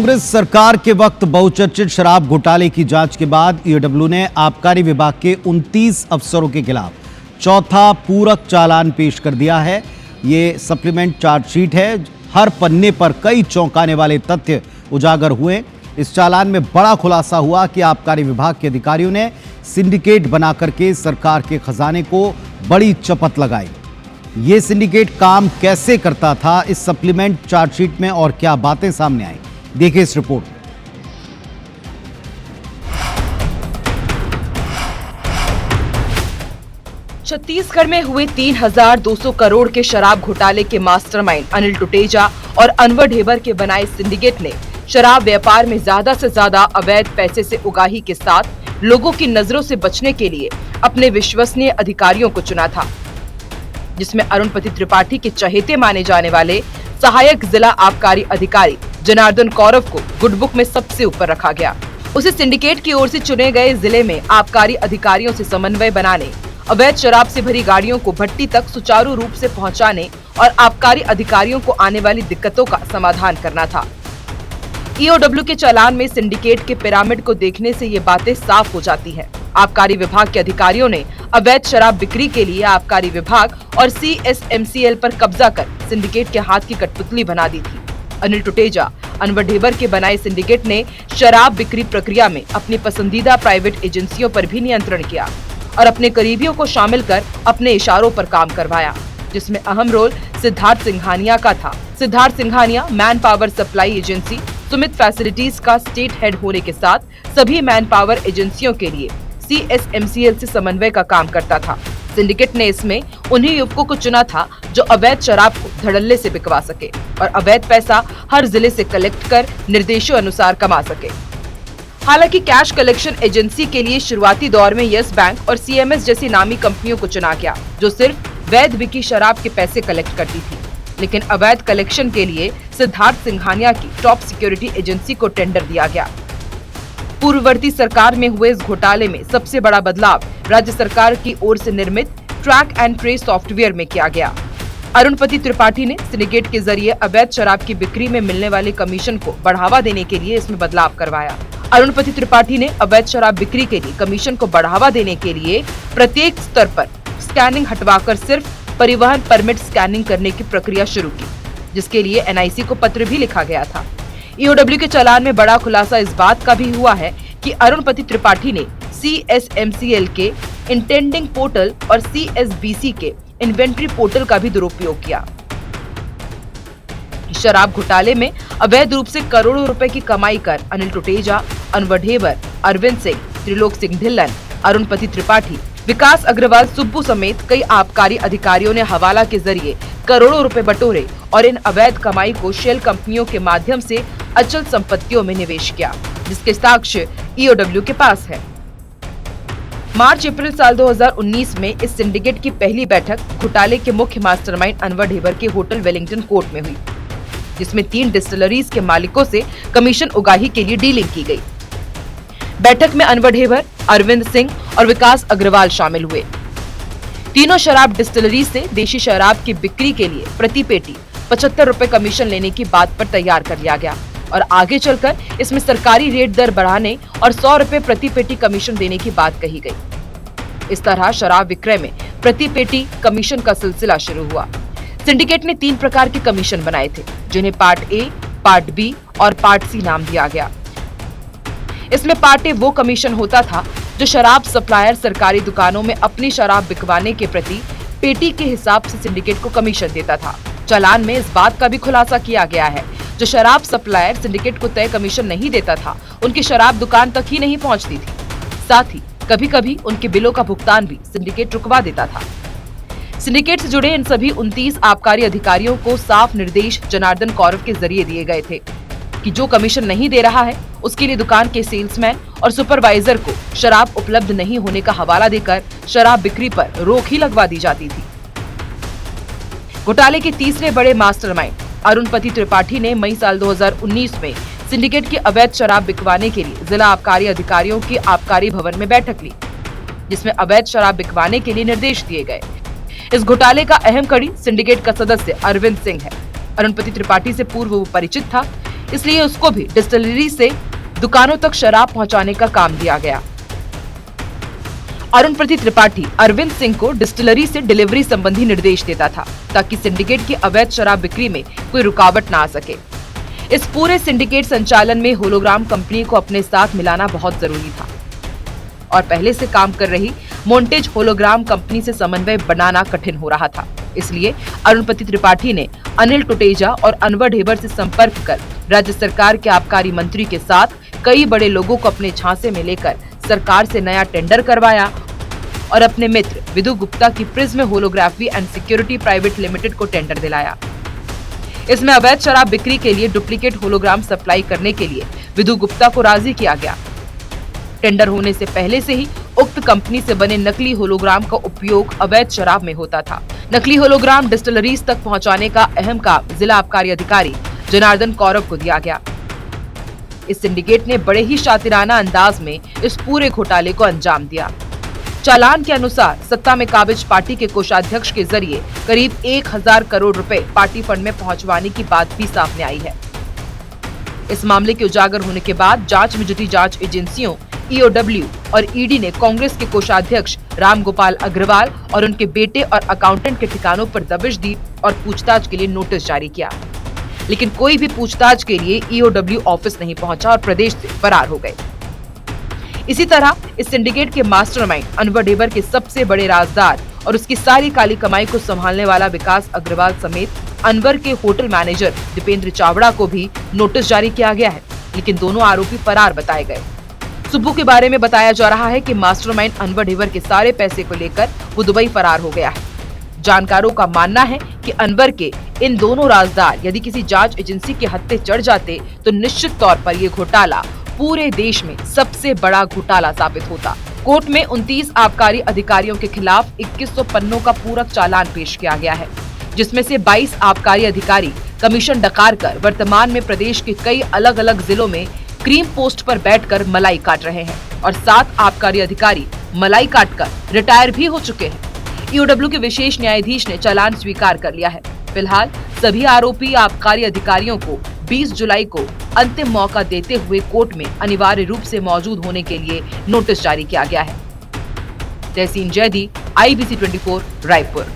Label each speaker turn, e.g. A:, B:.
A: कांग्रेस सरकार के वक्त बहुचर्चित शराब घोटाले की जांच के बाद ईओडब्ल्यू ने आबकारी विभाग के 29 अफसरों के खिलाफ चौथा पूरक चालान पेश कर दिया है। ये सप्लीमेंट चार्जशीट है। हर पन्ने पर कई चौंकाने वाले तथ्य उजागर हुए। इस चालान में बड़ा खुलासा हुआ कि आबकारी विभाग के अधिकारियों ने सिंडिकेट बनाकर के सरकार के खजाने को बड़ी चपत लगाई। ये सिंडिकेट काम कैसे करता था, इस सप्लीमेंट चार्जशीट में और क्या बातें सामने आई, देखिए इस रिपोर्ट।
B: छत्तीसगढ़ में हुए 3,200 करोड़ के शराब घोटाले के मास्टरमाइंड अनिल टुटेजा और अनवर ढेबर के बनाए सिंडिकेट ने शराब व्यापार में ज्यादा से ज्यादा अवैध पैसे से उगाही के साथ लोगों की नजरों से बचने के लिए अपने विश्वसनीय अधिकारियों को चुना था, जिसमें अरुणपति त्रिपाठी के चहेते माने जाने वाले सहायक जिला आबकारी अधिकारी जनार्दन कौरव को गुड बुक में सबसे ऊपर रखा गया। उसे सिंडिकेट की ओर से चुने गए जिले में आबकारी अधिकारियों से समन्वय बनाने, अवैध शराब से भरी गाड़ियों को भट्टी तक सुचारू रूप से पहुंचाने और आबकारी अधिकारियों को आने वाली दिक्कतों का समाधान करना था। ईओडब्ल्यू के चालान में सिंडिकेट के पिरामिड को देखने से ये बातें साफ हो जाती हैं। आबकारी विभाग के अधिकारियों ने अवैध शराब बिक्री के लिए आबकारी विभाग और CSMCL पर कब्जा कर सिंडिकेट के हाथ की कठपुतली बना दी थी। अनिल टुटेजा, अनवर ढेबर के बनाए सिंडिकेट ने शराब बिक्री प्रक्रिया में अपनी पसंदीदा प्राइवेट एजेंसियों पर भी नियंत्रण किया और अपने करीबियों को शामिल कर अपने इशारों पर काम करवाया, जिसमें अहम रोल सिद्धार्थ सिंघानिया का था। Siddharth Singhania man power supply agency Sumit facilities का स्टेट हेड होने के साथ सभी मैन पावर एजेंसियों के लिए CSMCL से समन्वय का काम करता था। सिंडिकेट ने इसमें उन्हीं युवकों को चुना था जो अवैध शराब को धड़ल्ले से बिकवा सके और अवैध पैसा हर जिले से कलेक्ट कर निर्देशों अनुसार कमा सके। हालांकि कैश कलेक्शन एजेंसी के लिए शुरुआती दौर में यस बैंक और CMS जैसी नामी कंपनियों को चुना गया, जो सिर्फ वैध बिकी शराब के पैसे कलेक्ट करती थी। लेकिन अवैध कलेक्शन के लिए सिद्धार्थ सिंघानिया की टॉप सिक्योरिटी एजेंसी को टेंडर दिया गया। पूर्ववर्ती सरकार में हुए इस घोटाले में सबसे बड़ा बदलाव राज्य सरकार की ओर से निर्मित ट्रैक एंड ट्रेस सॉफ्टवेयर में किया गया। अरुणपति त्रिपाठी ने सिंडिकेट के जरिए अवैध शराब की बिक्री में मिलने वाले कमीशन को बढ़ावा देने के लिए इसमें बदलाव करवाया। अरुणपति त्रिपाठी ने अवैध शराब बिक्री के लिए कमीशन को बढ़ावा देने के लिए प्रत्येक स्तर पर स्कैनिंग हटवाकर सिर्फ परिवहन परमिट स्कैनिंग करने की प्रक्रिया शुरू की, जिसके लिए NIC को पत्र भी लिखा गया था। ईओडब्ल्यू के चालान में बड़ा खुलासा इस बात का भी हुआ है कि अरुणपति त्रिपाठी ने CSMCL के इंटेंडिंग पोर्टल और CSBC के इन्वेंट्री पोर्टल का भी दुरुपयोग किया। शराब घोटाले में अवैध रूप से करोड़ों रुपए की कमाई कर अनिल टुटेजा, अनवर ढेबर, अरविंद सिंह, त्रिलोक सिंह ढिल्लन, अरुणपति त्रिपाठी, विकास अग्रवाल, सुब्बू समेत कई आबकारी अधिकारियों ने हवाला के जरिए करोड़ों रुपए बटोरे और इन अवैध कमाई को शेल कंपनियों के माध्यम से अचल संपत्तियों में निवेश किया, जिसके साक्ष्य ईओडब्ल्यू के पास है। मार्च अप्रैल साल 2019 में इस सिंडिकेट की पहली बैठक घोटाले के मुख्य मास्टरमाइंड अनवर ढेबर के होटल वेलिंगटन कोर्ट में हुई, जिसमें 3 डिस्टिलरीज के मालिकों से कमीशन उगाही के लिए डीलिंग की गई। बैठक में अनवर ढेबर, अरविंद सिंह और विकास अग्रवाल शामिल हुए। तीनों शराब डिस्टिलरी से देशी शराब की बिक्री के लिए प्रति पेटी 75 रुपए कमीशन लेने की बात पर तैयार कर लिया गया और आगे चलकर इसमें सरकारी रेट दर बढ़ाने और 100 रुपए प्रति पेटी कमीशन देने की बात कही गई। इस तरह शराब विक्रय में प्रति पेटी कमीशन का सिलसिला शुरू हुआ। सिंडिकेट ने 3 प्रकार के कमीशन बनाए थे, जिन्हें पार्ट A, पार्ट B और पार्ट C नाम दिया गया। इसमें पार्ट A वो कमीशन होता था जो शराब सप्लायर सरकारी दुकानों में अपनी शराब बिकवाने के प्रति पेटी के हिसाब से सिंडिकेट को कमीशन देता था। चालान में इस बात का भी खुलासा किया गया है, जो शराब सप्लायर सिंडिकेट को तय कमीशन नहीं देता था, उनकी शराब दुकान तक ही नहीं पहुंचती थी। साथ ही कभी-कभी उनके बिलों का भुगतान भी सिंडिकेट रुकवा देता था। सिंडिकेट से जुड़े इन सभी 29 आबकारी अधिकारियों को साफ निर्देश जनार्दन कौरव के जरिए दिए गए थे कि जो कमीशन नहीं दे रहा है उसके लिए दुकान के सेल्समैन और सुपरवाइजर को शराब उपलब्ध नहीं होने का हवाला देकर शराब बिक्री पर रोक ही लगवा दी जाती थी। घोटाले के तीसरे बड़े मास्टरमाइंड अरुणपति त्रिपाठी ने मई साल 2019 में सिंडिकेट की अवैध शराब बिकवाने के लिए जिला आबकारी अधिकारियों की आबकारी भवन में बैठक ली, जिसमें अवैध शराब बिकवाने के लिए निर्देश दिए गए। इस घोटाले का अहम कड़ी सिंडिकेट का सदस्य अरविंद सिंह है। अरुणपति त्रिपाठी से पूर्व वो परिचित था। इसलिए उसको भी डिस्टिलरी से दुकानों तक शराब पहुंचाने का काम दिया गया। अरुण त्रिपाठी अरविंद सिंह को डिस्टिलरी से डिलीवरी संबंधी निर्देश देता था ताकि सिंडिकेट की अवैध शराब बिक्री में कोई रुकावट न आ सके। इस पूरे सिंडिकेट संचालन में होलोग्राम कंपनी को अपने साथ मिलाना बहुत जरूरी था और पहले से काम कर रही मोन्टेज होलोग्राम कंपनी से समन्वय बनाना कठिन हो रहा था। इसलिए अरुण त्रिपाठी ने अनिल टुटेजा और अनवर ढेबर से संपर्क कर राज्य सरकार के आबकारी मंत्री के साथ कई बड़े लोगों को अपने झांसे में लेकर सरकार से नया टेंडर करवाया और अपने मित्र विधु गुप्ता की prism holography and security private limited को टेंडर दिलाया। इसमें अवैध शराब बिक्री के लिए डुप्लीकेट होलोग्राम सप्लाई करने के लिए विधु गुप्ता को राजी किया गया। टेंडर होने से पहले से ही उक्त कंपनी से बने नकली होलोग्राम का उपयोग अवैध शराब में होता था। नकली होलोग्राम डिस्टिलरीज तक पहुंचाने का अहम काम जिला आबकारी अधिकारी जनार्दन कौरव को दिया गया। इस सिंडिकेट ने बड़े ही शातिराना अंदाज में इस पूरे घोटाले को अंजाम दिया। चालान के अनुसार सत्ता में काबिज पार्टी के कोषाध्यक्ष के जरिए करीब 1000 करोड़ रुपए पार्टी फंड में पहुंचवाने की बात भी सामने आई है। इस मामले के उजागर होने के बाद जांच में जुटी जांच एजेंसियों ईओडब्ल्यू और ईडी ने कांग्रेस के कोषाध्यक्ष राम गोपाल अग्रवाल और उनके बेटे और अकाउंटेंट के ठिकानों पर दबिश दी और पूछताछ के लिए नोटिस जारी किया, लेकिन कोई भी पूछताछ के लिए ईओडब्ल्यू ऑफिस नहीं पहुंचा और प्रदेश से फरार हो गए। इसी तरह इस सिंडिकेट के मास्टरमाइंड अनवर ढेबर के सबसे बड़े राजदार और उसकी सारी काली कमाई को संभालने वाला विकास अग्रवाल समेत अनवर के होटल मैनेजर दीपेंद्र चावड़ा को भी नोटिस जारी किया गया है, लेकिन दोनों आरोपी फरार बताए गए। सुब्बू के बारे में बताया जा रहा है कि मास्टरमाइंड अनवर ढेबर के सारे पैसे को लेकर वो दुबई फरार हो गया है। जानकारों का मानना है कि अनवर के इन दोनों राजदार यदि किसी जांच एजेंसी के हत्थे चढ़ जाते तो निश्चित तौर पर ये घोटाला पूरे देश में सबसे बड़ा घोटाला साबित होता। कोर्ट में 29 आबकारी अधिकारियों के खिलाफ 2100 पन्नों का पूरक चालान पेश किया गया है, जिसमें से 22 आबकारी अधिकारी कमीशन डकार कर वर्तमान में प्रदेश के कई अलग अलग जिलों में क्रीम पोस्ट पर बैठकर मलाई काट रहे हैं और 7 आबकारी अधिकारी मलाई काटकर रिटायर भी हो चुके हैं। ईओडब्ल्यू के विशेष न्यायाधीश ने चालान स्वीकार कर लिया है। फिलहाल सभी आरोपी आबकारी अधिकारियों को 20 जुलाई को अंतिम मौका देते हुए कोर्ट में अनिवार्य रूप से मौजूद होने के लिए नोटिस जारी किया गया है। तहसीन जैदी, IBC 24, रायपुर।